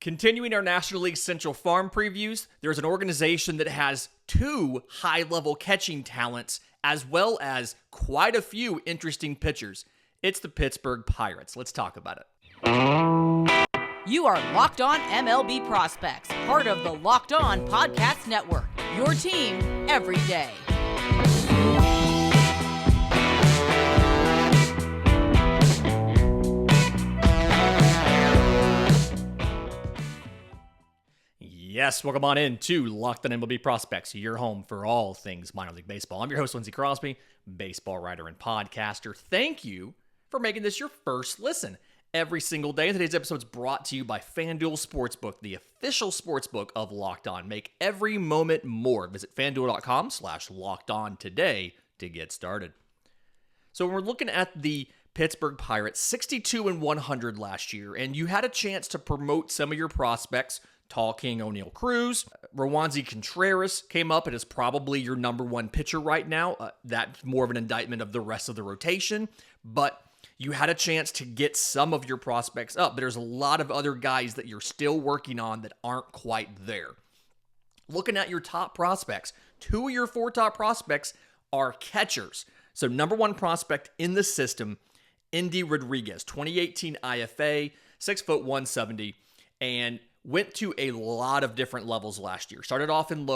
Continuing our National League Central Farm previews, there's an organization that has 2 high-level catching talents as well as quite a few interesting pitchers. It's the Pittsburgh Pirates. Let's talk about it. You are Locked On MLB Prospects, part of the Locked On Podcast Network, your team every day. Yes, welcome on in to Locked On MLB Prospects, your home for all things minor league baseball. I'm your host, Roansy Crosby, baseball writer and podcaster. Thank you for making this your first listen every single day. Today's episode is brought to you by FanDuel Sportsbook, the official sportsbook of Locked On. Make every moment more. Visit FanDuel.com/LockedOn today to get started. So when we're looking at the Pittsburgh Pirates, 62-100 last year, and you had a chance to promote some of your prospects. Tall King Oneil Cruz, Roansy Contreras came up and is probably your number one pitcher right now. That's more of an indictment of the rest of the rotation, but you had a chance to get some of your prospects up. But there's a lot of other guys that you're still working on that aren't quite there. Looking at your top prospects, 2 of your 4 top prospects are catchers. So number one prospect in the system, Endy Rodriguez, 2018 IFA, 6'170", and went to a lot of different levels last year. Started off in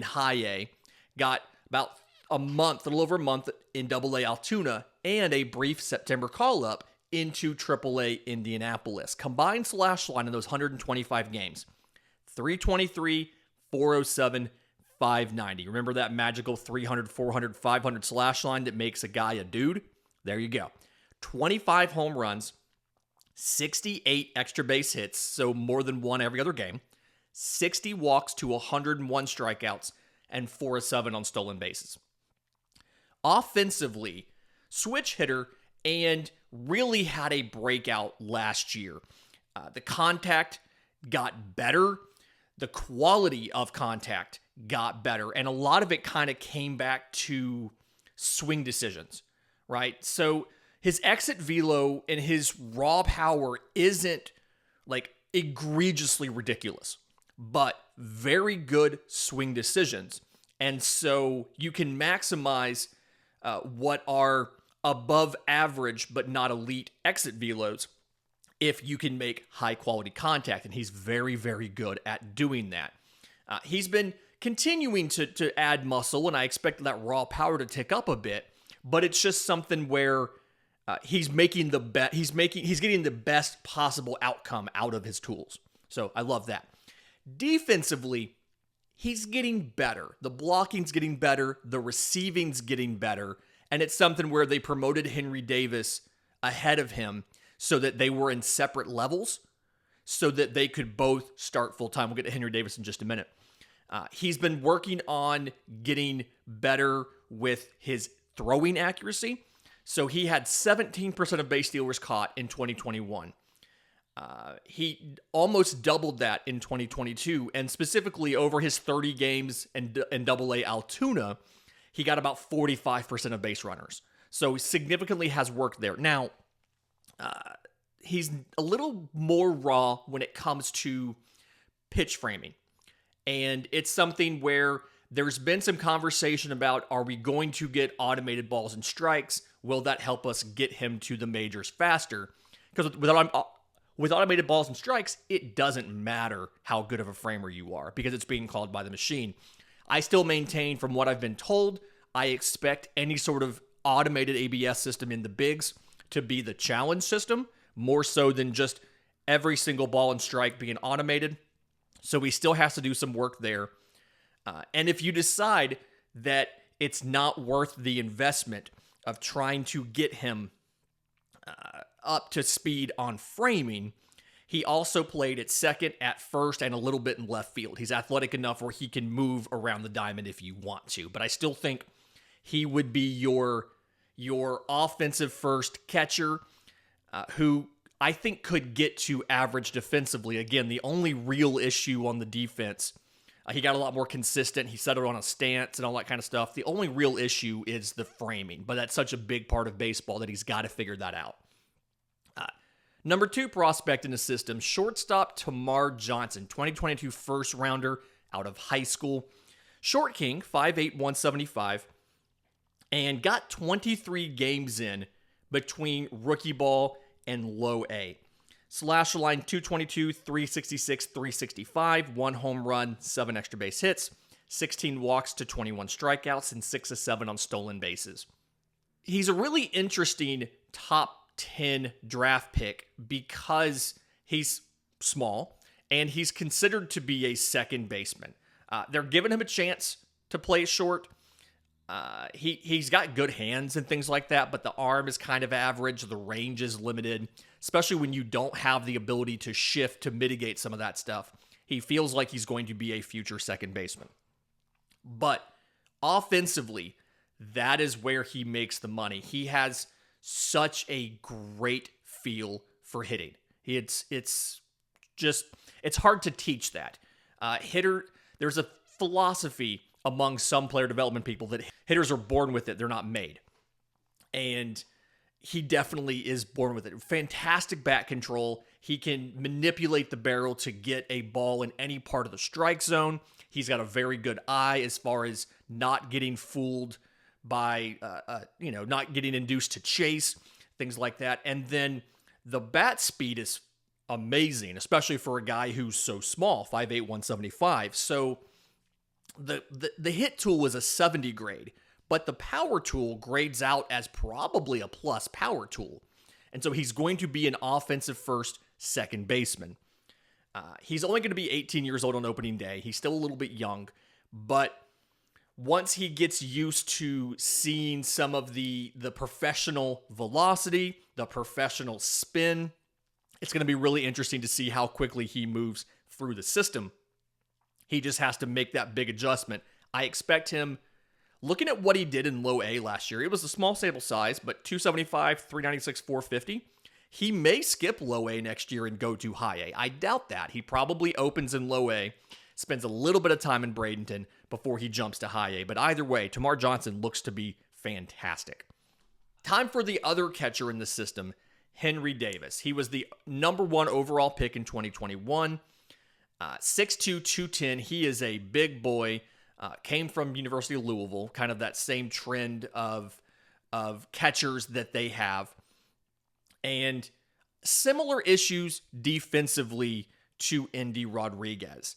high A, got about a little over a month in AA Altoona, and a brief September call-up into AAA Indianapolis. Combined slash line in those 125 games, 323, 407, 590. Remember that magical 300, 400, 500 slash line that makes a guy a dude? There you go. 25 home runs, 68 extra base hits, so more than one every other game, 60 walks to 101 strikeouts, and 4 of 7 on stolen bases. Offensively, switch hitter and really had a breakout last year. The contact got better. The quality of contact got better. And a lot of it kind of came back to swing decisions, right? So his exit velo and his raw power isn't like egregiously ridiculous, but very good swing decisions. And so you can maximize what are above average but not elite exit velos if you can make high quality contact. And he's very, very good at doing that. He's been continuing to add muscle, and I expect that raw power to tick up a bit, but it's just something where he's getting the best possible outcome out of his tools. So I love that. Defensively, he's getting better. The blocking's getting better. The receiving's getting better. And it's something where they promoted Henry Davis ahead of him so that they were in separate levels so that they could both start full-time. We'll get to Henry Davis in just a minute. He's been working on getting better with his throwing accuracy. So he had 17% of base stealers caught in 2021. He almost doubled that in 2022, and specifically over his 30 games in AA Altoona, he got about 45% of base runners. So significantly has worked there. Now, he's a little more raw when it comes to pitch framing. And it's something where there's been some conversation about, are we going to get automated balls and strikes? Will that help us get him to the majors faster? Because with automated balls and strikes, it doesn't matter how good of a framer you are because it's being called by the machine. I still maintain, from what I've been told, I expect any sort of automated ABS system in the bigs to be the challenge system, more so than just every single ball and strike being automated. So he still has to do some work there. And if you decide that it's not worth the investment of trying to get him up to speed on framing, he also played at second, at first, and a little bit in left field. He's athletic enough where he can move around the diamond if you want to. But I still think he would be your offensive first catcher who I think could get to average defensively. Again, the only real issue on the defense, he got a lot more consistent. He settled on a stance and all that kind of stuff. The only real issue is the framing, but that's such a big part of baseball that he's got to figure that out. Number 2 prospect in the system, shortstop Termarr Johnson, 2022 first rounder out of high school. Short king, 5'8", 175, and got 23 games in between rookie ball and low A. Slash line 222, 366, 365, 1 home run, 7 extra base hits, 16 walks to 21 strikeouts, and 6 of 7 on stolen bases. He's a really interesting top 10 draft pick because he's small and he's considered to be a second baseman. They're giving him a chance to play short. He's got good hands and things like that, but the arm is kind of average. The range is limited, especially when you don't have the ability to shift to mitigate some of that stuff. He feels like he's going to be a future second baseman. But offensively, that is where he makes the money. He has such a great feel for hitting. It's hard to teach that. There's a philosophy among some player development people that hitters are born with it. They're not made. And he definitely is born with it. Fantastic bat control. He can manipulate the barrel to get a ball in any part of the strike zone. He's got a very good eye as far as not getting fooled by, not getting induced to chase, things like that. And then the bat speed is amazing, especially for a guy who's so small, 5'8", 175. So the hit tool was a 70 grade, but the power tool grades out as probably a plus power tool. And so he's going to be an offensive first second baseman. He's only going to be 18 years old on opening day. He's still a little bit young, but once he gets used to seeing some of the professional velocity, the professional spin, it's going to be really interesting to see how quickly he moves through the system. He just has to make that big adjustment. I expect him, looking at what he did in low A last year, it was a small sample size, but 275, 396, 450. He may skip low A next year and go to high A. I doubt that. He probably opens in low A, spends a little bit of time in Bradenton before he jumps to high A. But either way, Termarr Johnson looks to be fantastic. Time for the other catcher in the system, Henry Davis. He was the number 1 overall pick in 2021. 6'2", 210. He is a big boy. Came from University of Louisville, kind of that same trend of catchers that they have. And similar issues defensively to Endy Rodriguez.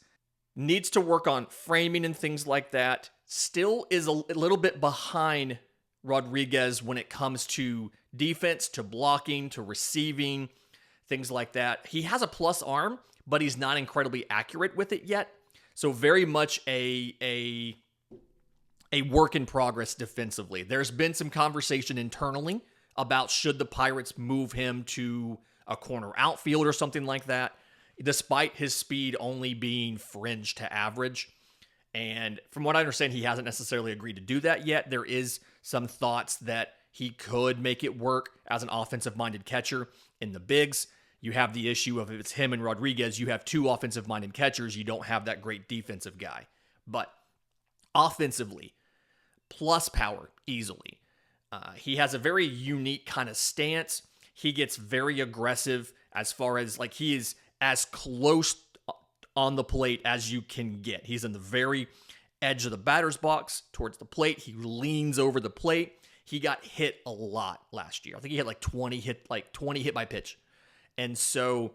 Needs to work on framing and things like that. Still is a little bit behind Rodriguez when it comes to defense, to blocking, to receiving, things like that. He has a plus arm, but he's not incredibly accurate with it yet. So very much a work in progress defensively. There's been some conversation internally about should the Pirates move him to a corner outfield or something like that, despite his speed only being fringe to average. And from what I understand, he hasn't necessarily agreed to do that yet. There is some thoughts that he could make it work as an offensive-minded catcher in the bigs. You have the issue of if it's him and Rodriguez, you have 2 offensive-minded catchers. You don't have that great defensive guy. But offensively, plus power easily. He has a very unique kind of stance. He gets very aggressive as far as he is as close on the plate as you can get. He's in the very edge of the batter's box towards the plate. He leans over the plate. He got hit a lot last year. I think he had 20 hit by pitch. And so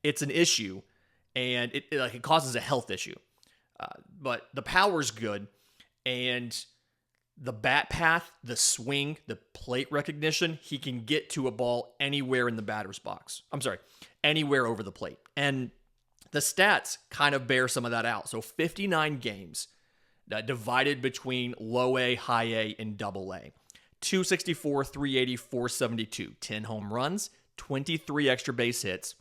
it's an issue, and it causes a health issue. But the power's good, and the bat path, the swing, the plate recognition, he can get to a ball anywhere in the batter's box. Anywhere over the plate. And the stats kind of bear some of that out. So 59 games divided between low A, high A, and double A. 264, 380, 472. 10 home runs, 23 extra base hits,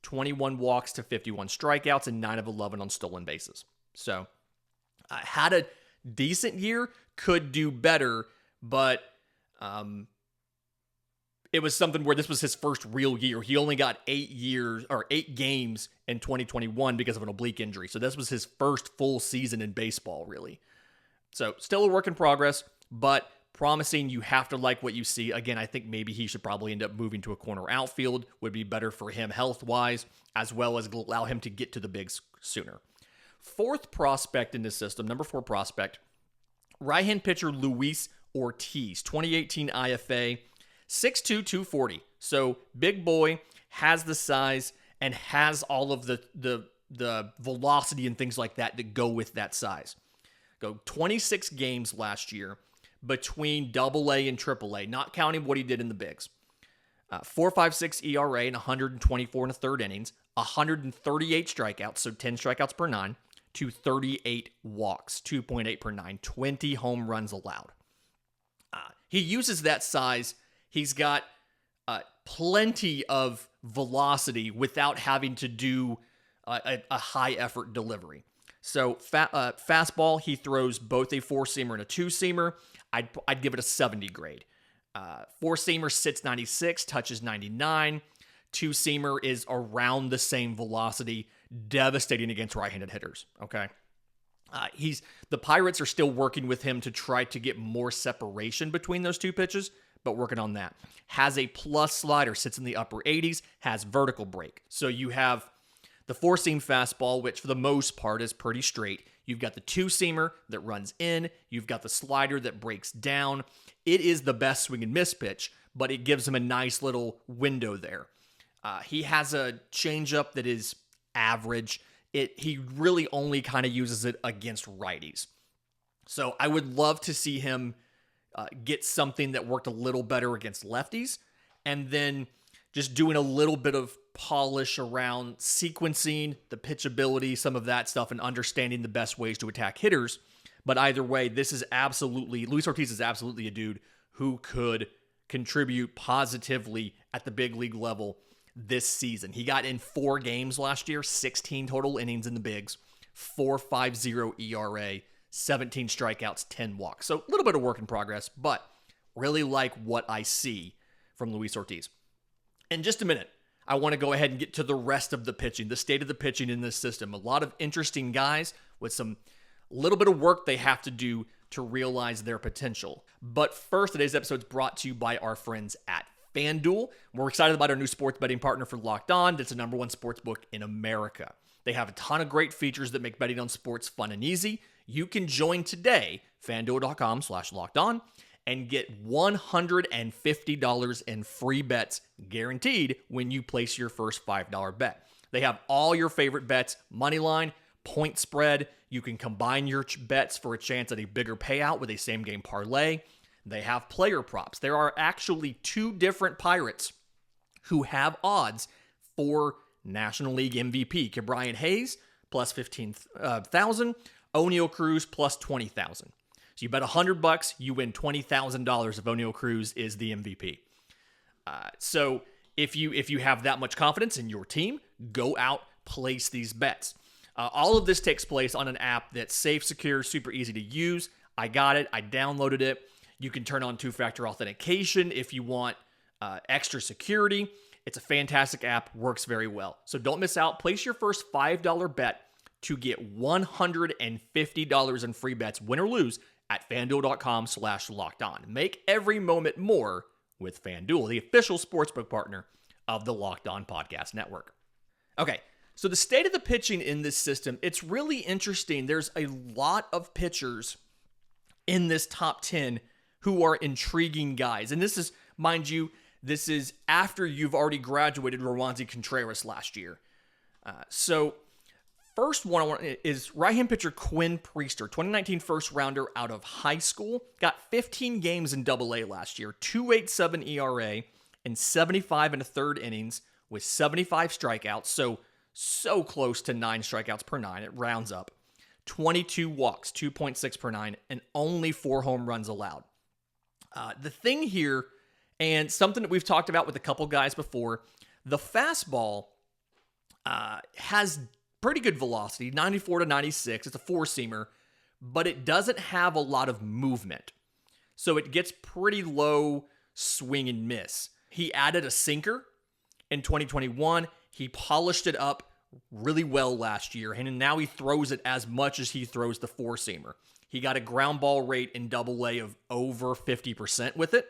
21 walks to 51 strikeouts, and 9 of 11 on stolen bases. So had a decent year, could do better, but it was something where this was his first real year. He only got 8 games in 2021 because of an oblique injury. So this was his first full season in baseball, really. So still a work in progress, but promising. You have to like what you see. Again, I think maybe he should probably end up moving to a corner outfield. Would be better for him health-wise, as well as allow him to get to the bigs sooner. Fourth prospect in this system, number 4 prospect, right-hand pitcher Luis Ortiz, 2018 IFA, 6'2", 240. So big boy, has the size, and has all of the velocity and things like that go with that size. Go 26 games last year between AA and AAA, not counting what he did in the bigs. 4.56 ERA and 124 and a third innings, 138 strikeouts, so 10 strikeouts per 9, to 38 walks, 2.8 per 9, 20 home runs allowed. He uses that size. He's got plenty of velocity without having to do a high effort delivery. So fastball, he throws both a 4-seamer and a 2-seamer. I'd give it a 70 grade. 4-seamer sits 96, touches 99. 2-seamer is around the same velocity, devastating against right-handed hitters. Okay. The Pirates are still working with him to try to get more separation between those two pitches, but working on that. Has a plus slider, sits in the upper 80s, has vertical break. So you have the 4-seam fastball, which for the most part is pretty straight. You've got the 2-seamer that runs in. You've got the slider that breaks down. It is the best swing and miss pitch, but it gives him a nice little window there. He has a changeup that is average. He really only kind of uses it against righties. So I would love to see him get something that worked a little better against lefties, and then just doing a little bit of polish around sequencing, the pitchability, some of that stuff, and understanding the best ways to attack hitters. But either way, Luis Ortiz is absolutely a dude who could contribute positively at the big league level this season. He got in 4 games last year, 16 total innings in the bigs, 4.50 ERA, 17 strikeouts, 10 walks. So a little bit of work in progress, but really like what I see from Luis Ortiz. In just a minute, I want to go ahead and get to the rest of the pitching, the state of the pitching in this system. A lot of interesting guys with some little bit of work they have to do to realize their potential. But first, today's episode is brought to you by our friends at FanDuel. We're excited about our new sports betting partner for Locked On. That's the number 1 sports book in America. They have a ton of great features that make betting on sports fun and easy. You can join today, FanDuel.com/lockedon, and get $150 in free bets guaranteed when you place your first $5 bet. They have all your favorite bets, money line, point spread. You can combine your bets for a chance at a bigger payout with a same-game parlay. They have player props. There are actually 2 different Pirates who have odds for National League MVP. Ke'Bryan Hayes, plus 15,000. Oneil Cruz, plus 20,000. So you bet $100, you win $20,000 if Oneil Cruz is the MVP. So if you have that much confidence in your team, go out, place these bets. All of this takes place on an app that's safe, secure, super easy to use. I got it. I downloaded it. You can turn on 2-factor authentication if you want extra security. It's a fantastic app. Works very well. So don't miss out. Place your first $5 bet to get $150 in free bets, win or lose, at FanDuel.com/lockedon. Make every moment more with FanDuel, the official sportsbook partner of the Locked On Podcast Network. Okay, so the state of the pitching in this system, it's really interesting. There's a lot of pitchers in this top 10 who are intriguing guys. And this is, mind you, this is after you've already graduated Roansy Contreras last year. So first one I want is right-hand pitcher Quinn Priester, 2019 first rounder out of high school. Got 15 games in AA last year, 2.87 ERA, and 75 and a third innings with 75 strikeouts. So close to 9 strikeouts per 9. It rounds up. 22 walks, 2.6 per 9, and only 4 home runs allowed. The thing here, and something that we've talked about with a couple guys before, the fastball has pretty good velocity, 94 to 96. It's a 4-seamer, but it doesn't have a lot of movement. So it gets pretty low swing and miss. He added a sinker in 2021. He polished it up really well last year, and now he throws it as much as he throws the four-seamer. He got a ground ball rate in Double-A of over 50% with it,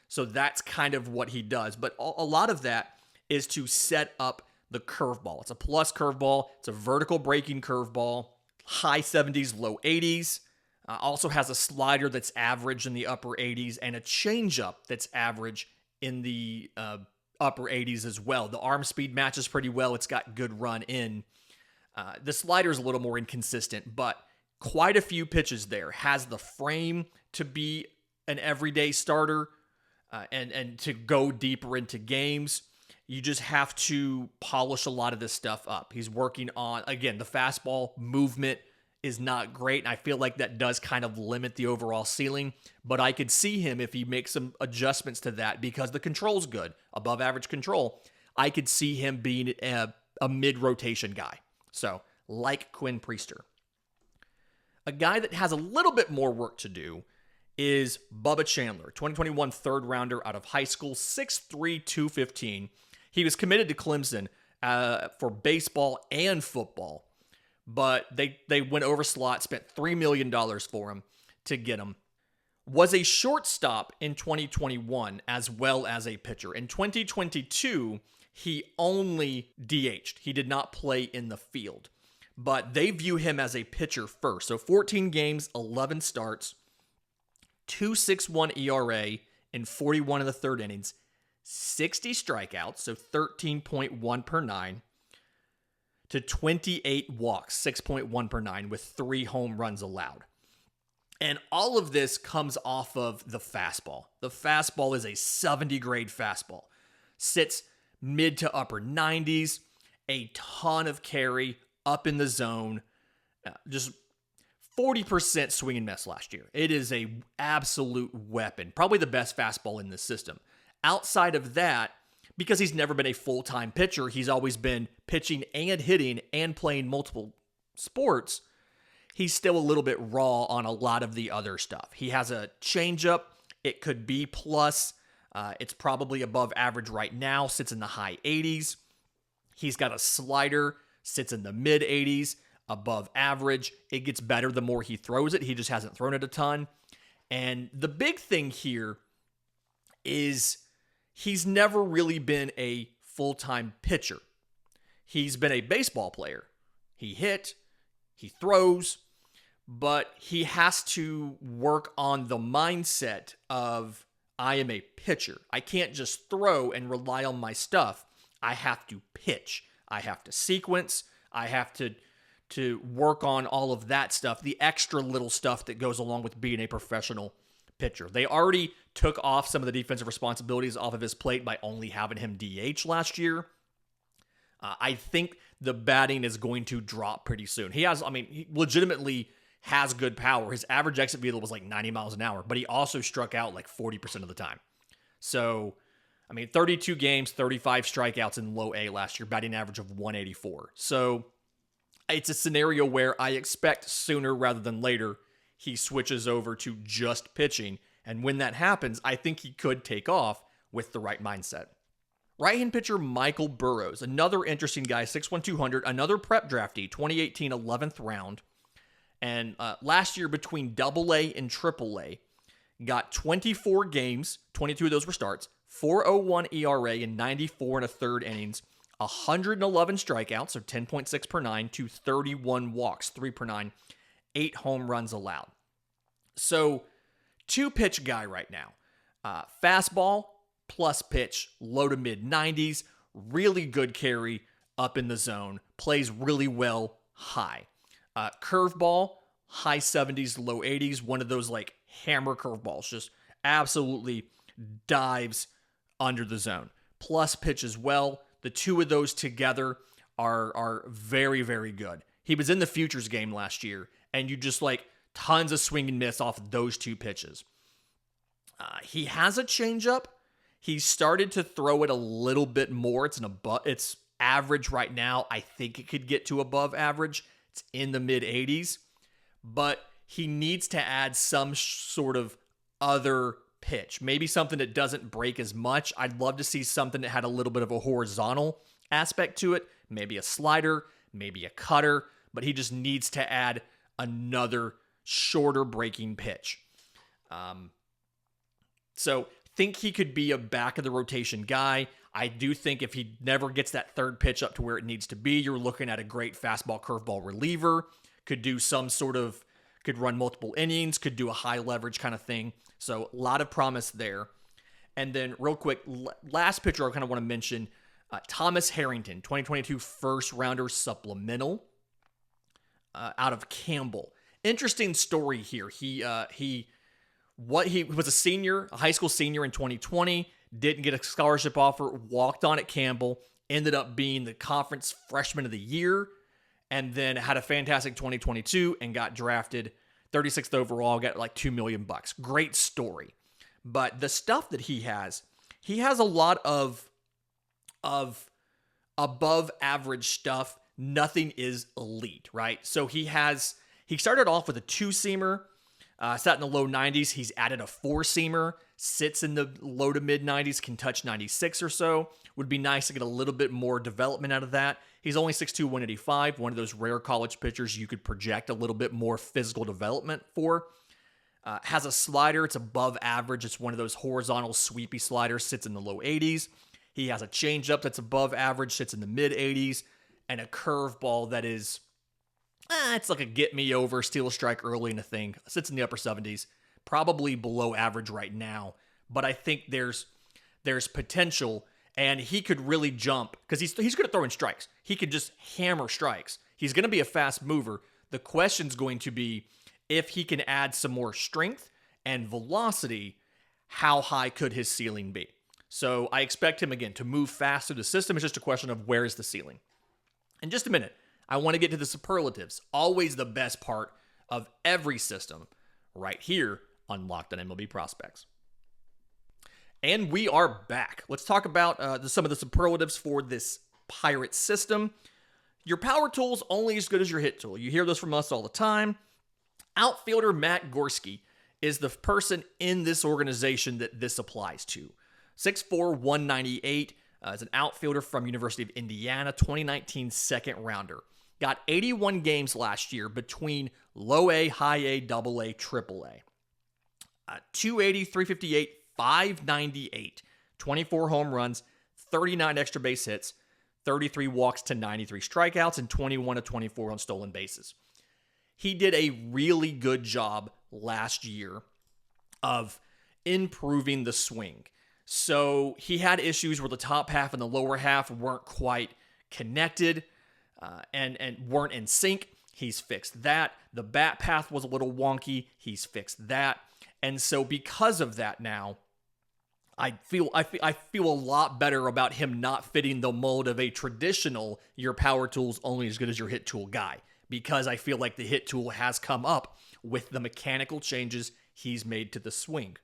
so that's kind of what he does. But a lot of that is to set up the curveball. It's a plus curveball. It's a vertical breaking curveball, high 70s, low 80s. Also has a slider that's average in the upper 80s and a changeup that's average in the upper 80s as well. The arm speed matches pretty well. It's got good run in. The slider is a little more inconsistent, but quite a few pitches there. Has the frame to be an everyday starter and to go deeper into games. You just have to polish a lot of this stuff up. He's working on, again, the fastball movement is not great, and I feel like that does kind of limit the overall ceiling, but I could see him if he makes some adjustments to that because the control's good, above average control. I could see him being a mid-rotation guy. So, like Quinn Priester. A guy that has a little bit more work to do is Bubba Chandler, 2021 third rounder out of high school, 6'3", 215. He was committed to Clemson for baseball and football. But they went over slot, spent $3 million for him to get him. Was a shortstop in 2021 as well as a pitcher. In 2022, he only DH'd. He did not play in the field. But they view him as a pitcher first. So 14 games, 11 starts, 2.61 ERA in 41 of the third innings, 60 strikeouts, so 13.1 per nine. To 28 walks, 6.1 per nine, with 3 home runs allowed. And all of this comes off of the fastball. The fastball is a 70 grade fastball. Sits mid to upper 90s, a ton of carry up in the zone, just 40% swing and miss last year. It is a absolute weapon, probably the best fastball in this system. Outside of that, because he's never been a full-time pitcher, he's always been pitching and hitting and playing multiple sports. He's still a little bit raw on a lot of the other stuff. He has a changeup. It could be plus. It's probably above average right now, sits in the high 80s. He's got a slider, sits in the mid 80s, above average. It gets better the more he throws it. He just hasn't thrown it a ton. And the big thing here is he's never really been a full-time pitcher. He's been a baseball player. He hit, he throws, but he has to work on the mindset of, I am a pitcher. I can't just throw and rely on my stuff. I have to pitch. I have to sequence. I have to work on all of that stuff, the extra little stuff that goes along with being a professional pitcher. They already took off some of the defensive responsibilities off of his plate by only having him DH last year. I think the batting is going to drop pretty soon. He legitimately has good power. His average exit velo was like 90 miles an hour, but he also struck out like 40% of the time. So, 32 games, 35 strikeouts in low A last year, batting average of 184. So, it's a scenario where I expect sooner rather than later he switches over to just pitching. And when that happens, I think he could take off with the right mindset. Right-hand pitcher Michael Burrows, another interesting guy, 6'1", 200, another prep draftee, 2018 11th round. And last year between Double-A and Triple-A, got 24 games, 22 of those were starts, 4.01 ERA in 94 and a third innings, 111 strikeouts, so 10.6 per nine, to 31 walks, 3 per nine, 8 home runs allowed. So, 2-pitch guy right now. Fastball plus pitch, low to mid 90s, really good carry up in the zone, plays really well high. Curveball, high 70s, low 80s, one of those like hammer curveballs, just absolutely dives under the zone. Plus pitch as well. The two of those together are very, very good. He was in the futures game last year, and you just like tons of swing and miss off those two pitches. He has a changeup. He started to throw it a little bit more. It's average right now. I think it could get to above average. It's in the mid 80s, but he needs to add some sort of other pitch. Maybe something that doesn't break as much. I'd love to see something that had a little bit of a horizontal aspect to it, maybe a slider, maybe a cutter, but he just needs to add another shorter breaking pitch. So think he could be a back of the rotation guy. I do think if he never gets that third pitch up to where it needs to be, you're looking at a great fastball curveball reliever, could run multiple innings, could do a high leverage kind of thing. So a lot of promise there. And then real quick, last pitcher I kind of want to mention, Thomas Harrington, 2022 first rounder supplemental out of Campbell. Interesting story here. He was a senior, a high school senior in 2020, didn't get a scholarship offer, walked on at Campbell, ended up being the conference freshman of the year, and then had a fantastic 2022 and got drafted 36th overall, got like $2 million. Great story. But the stuff that he has a lot of above average stuff. Nothing is elite, right? So he started off with a 2-seamer, sat in the low 90s. He's added a 4-seamer, sits in the low to mid 90s, can touch 96 or so. Would be nice to get a little bit more development out of that. He's only 6'2", 185, one of those rare college pitchers you could project a little bit more physical development for. Has a slider, it's above average. It's one of those horizontal sweepy sliders, sits in the low 80s. He has a changeup that's above average, sits in the mid 80s, and a curveball that is, it's like a get me over, steal a strike early in the thing. Sits in the upper 70s, probably below average right now. But I think there's potential, and he could really jump because he's good at throwing strikes. He could just hammer strikes. He's going to be a fast mover. The question's going to be if he can add some more strength and velocity, how high could his ceiling be? So I expect him, again, to move fast through the system. It's just a question of where is the ceiling. In just a minute, I want to get to the superlatives. Always the best part of every system right here on Locked on MLB Prospects. And we are back. Let's talk about some of the superlatives for this Pirate system. Your power tool's only as good as your hit tool. You hear this from us all the time. Outfielder Matt Gorski is the person in this organization that this applies to. 6'4", 198, is an outfielder from University of Indiana, 2019 second rounder. Got 81 games last year between low A, high A, double A, triple A. 280, 358, 598, 24 home runs, 39 extra base hits, 33 walks to 93 strikeouts, and 21 to 24 on stolen bases. He did a really good job last year of improving the swing. So he had issues where the top half and the lower half weren't quite connected and weren't in sync. He's fixed that. The bat path was a little wonky. He's fixed that. And so because of that now, I feel a lot better about him not fitting the mold of a traditional your power tool's only as good as your hit tool guy, because I feel like the hit tool has come up with the mechanical changes he's made to the swing.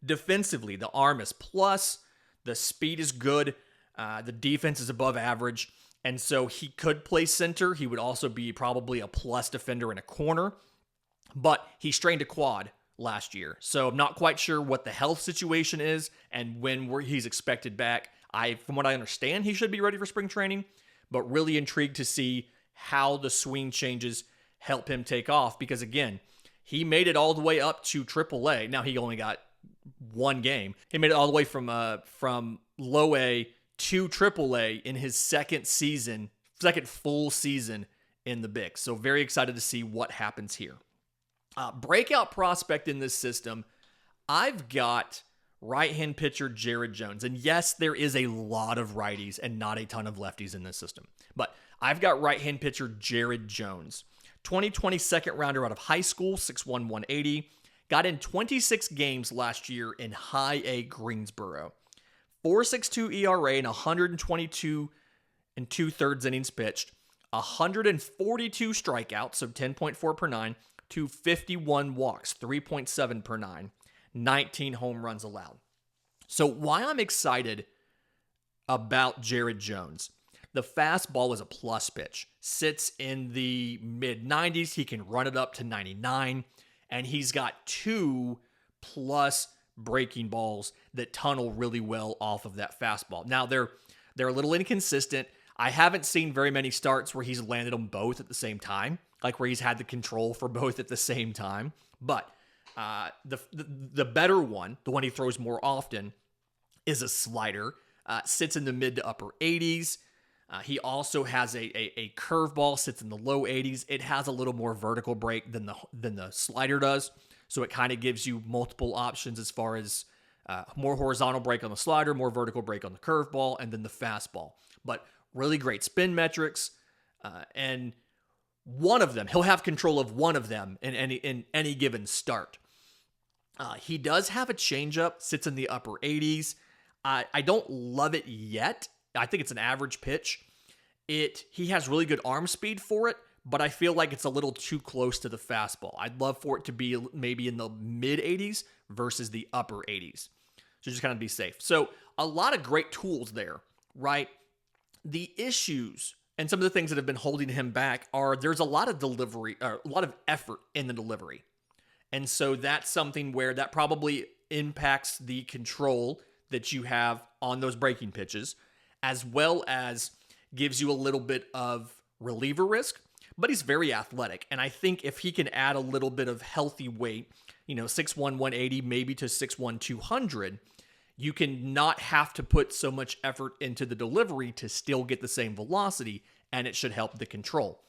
Defensively, the arm is plus, the speed is good, the defense is above average, and so he could play center. He would also be probably a plus defender in a corner, but he strained a quad last year, so I'm not quite sure what the health situation is and when he's expected back. From what I understand, he should be ready for spring training, but really intrigued to see how the swing changes help him take off, because again, he made it all the way up to AAA. Now he only got one game. He made it all the way from low A to AAA in his second full season in the BIG. So very excited to see what happens here. Breakout prospect in this system, I've got right-hand pitcher Jared Jones. And yes, there is a lot of righties and not a ton of lefties in this system. But I've got right-hand pitcher Jared Jones. 2020 second rounder out of high school, 6'1", 180. Got in 26 games last year in high A Greensboro. 4.62 ERA and 122 and 2/3 innings pitched. 142 strikeouts, so 10.4 per 9, to 51 walks, 3.7 per 9, 19 home runs allowed. So why I'm excited about Jared Jones, the fastball is a plus pitch. Sits in the mid-90s. He can run it up to 99. And he's got 2+ breaking balls that tunnel really well off of that fastball. Now, they're a little inconsistent. I haven't seen very many starts where he's landed them both at the same time, like where he's had the control for both at the same time. But the better one, the one he throws more often, is a slider. Sits in the mid to upper 80s. He also has a curveball, sits in the low 80s. It has a little more vertical break than the slider does, so it kind of gives you multiple options as far as more horizontal break on the slider, more vertical break on the curveball, and then the fastball. But really great spin metrics, and one of them, he'll have control of one of them in any given start. He does have a changeup, sits in the upper 80s. I don't love it yet. I think it's an average pitch. He has really good arm speed for it, but I feel like it's a little too close to the fastball. I'd love for it to be maybe in the mid 80s versus the upper 80s. So just kind of be safe. So a lot of great tools there, right? The issues and some of the things that have been holding him back are there's a lot of delivery, or a lot of effort in the delivery. And so that's something where that probably impacts the control that you have on those breaking pitches, as well as gives you a little bit of reliever risk, but he's very athletic. And I think if he can add a little bit of healthy weight, 6'1", 180, maybe to 6'1", 200, you can not have to put so much effort into the delivery to still get the same velocity, and it should help the control.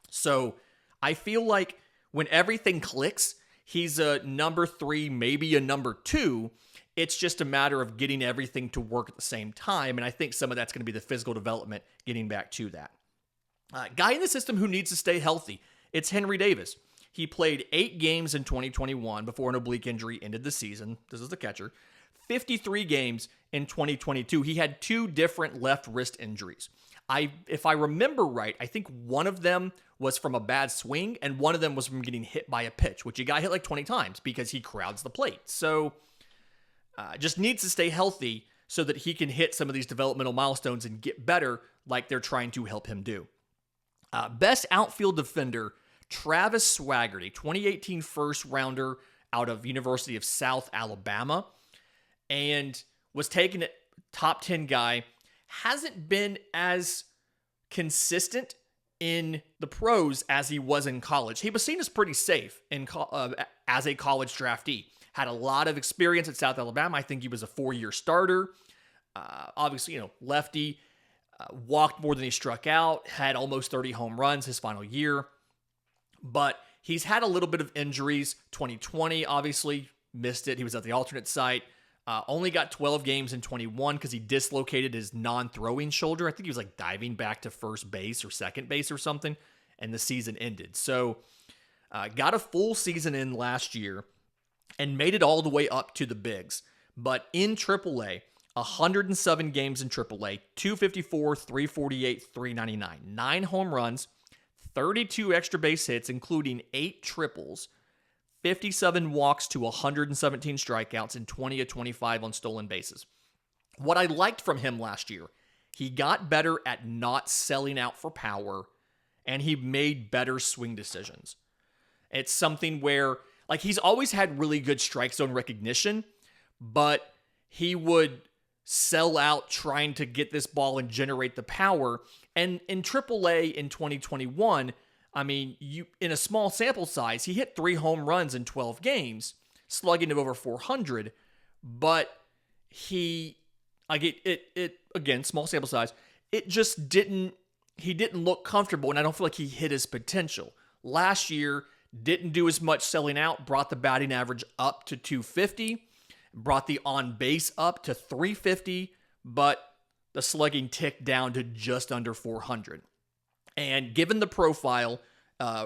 So I feel like when everything clicks, he's a number 3, maybe a number 2. It's just a matter of getting everything to work at the same time, and I think some of that's going to be the physical development, getting back to that. Guy in the system who needs to stay healthy, it's Henry Davis. He played 8 games in 2021 before an oblique injury ended the season. This is the catcher. 53 games in 2022. He had 2 different left wrist injuries. If I remember right, I think one of them was from a bad swing, and one of them was from getting hit by a pitch, which he got hit like 20 times because he crowds the plate. So just needs to stay healthy so that he can hit some of these developmental milestones and get better like they're trying to help him do. Best outfield defender, Travis Swaggerty, 2018 first rounder out of University of South Alabama, and was taken at top 10 guy. Hasn't been as consistent in the pros as he was in college. He was seen as pretty safe as a college draftee. Had a lot of experience at South Alabama. I think he was a 4-year starter. Obviously, lefty, walked more than he struck out, had almost 30 home runs his final year. But he's had a little bit of injuries. 2020, obviously, missed it. He was at the alternate site. Only got 12 games in 21 because he dislocated his non-throwing shoulder. I think he was like diving back to first base or second base or something, and the season ended. So got a full season in last year and made it all the way up to the bigs. But in AAA, 107 games in AAA, 254, 348, 399, 9 home runs, 32 extra base hits, including 8 triples, 57 walks to 117 strikeouts, and 20 of 25 on stolen bases. What I liked from him last year, he got better at not selling out for power, and he made better swing decisions. It's something where, he's always had really good strike zone recognition, but he would sell out trying to get this ball and generate the power. And in AAA in 2021, in a small sample size, he hit 3 home runs in 12 games, slugging of over 400, but he, again, small sample size, it just he didn't look comfortable, and I don't feel like he hit his potential. Last year, didn't do as much selling out, brought the batting average up to 250, brought the on-base up to 350, but the slugging ticked down to just under 400. And given the profile,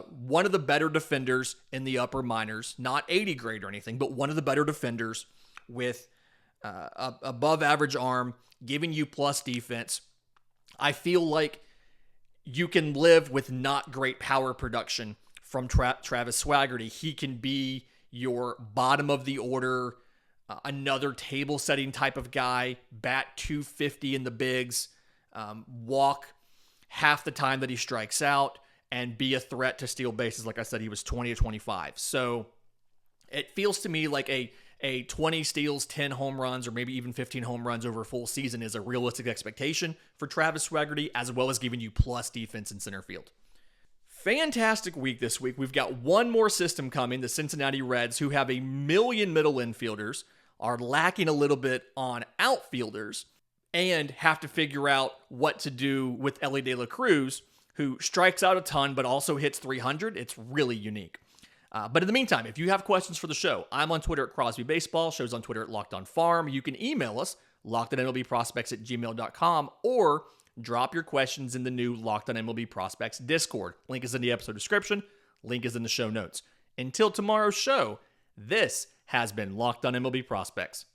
one of the better defenders in the upper minors, not 80 grade or anything, but one of the better defenders with above average arm, giving you plus defense. I feel like you can live with not great power production from Travis Swaggerty. He can be your bottom of the order, another table setting type of guy, bat 250 in the bigs, walk half the time that he strikes out, and be a threat to steal bases. Like I said, he was 20 of 25. So it feels to me like a a 20 steals, 10 home runs, or maybe even 15 home runs over a full season is a realistic expectation for Travis Swaggerty, as well as giving you plus defense in center field. Fantastic week this week. We've got one more system coming. The Cincinnati Reds, who have 1 million middle infielders, are lacking a little bit on outfielders and have to figure out what to do with Elly De La Cruz, who strikes out a ton but also hits 300. It's really unique. But in the meantime, if you have questions for the show, I'm on Twitter at Crosby Baseball. Show's on Twitter at Locked On Farm. You can email us, lockedonmlbprospects@gmail.com, or drop your questions in the new Locked On MLB Prospects Discord. Link is in the episode description. Link is in the show notes. Until tomorrow's show, this has been Locked On MLB Prospects.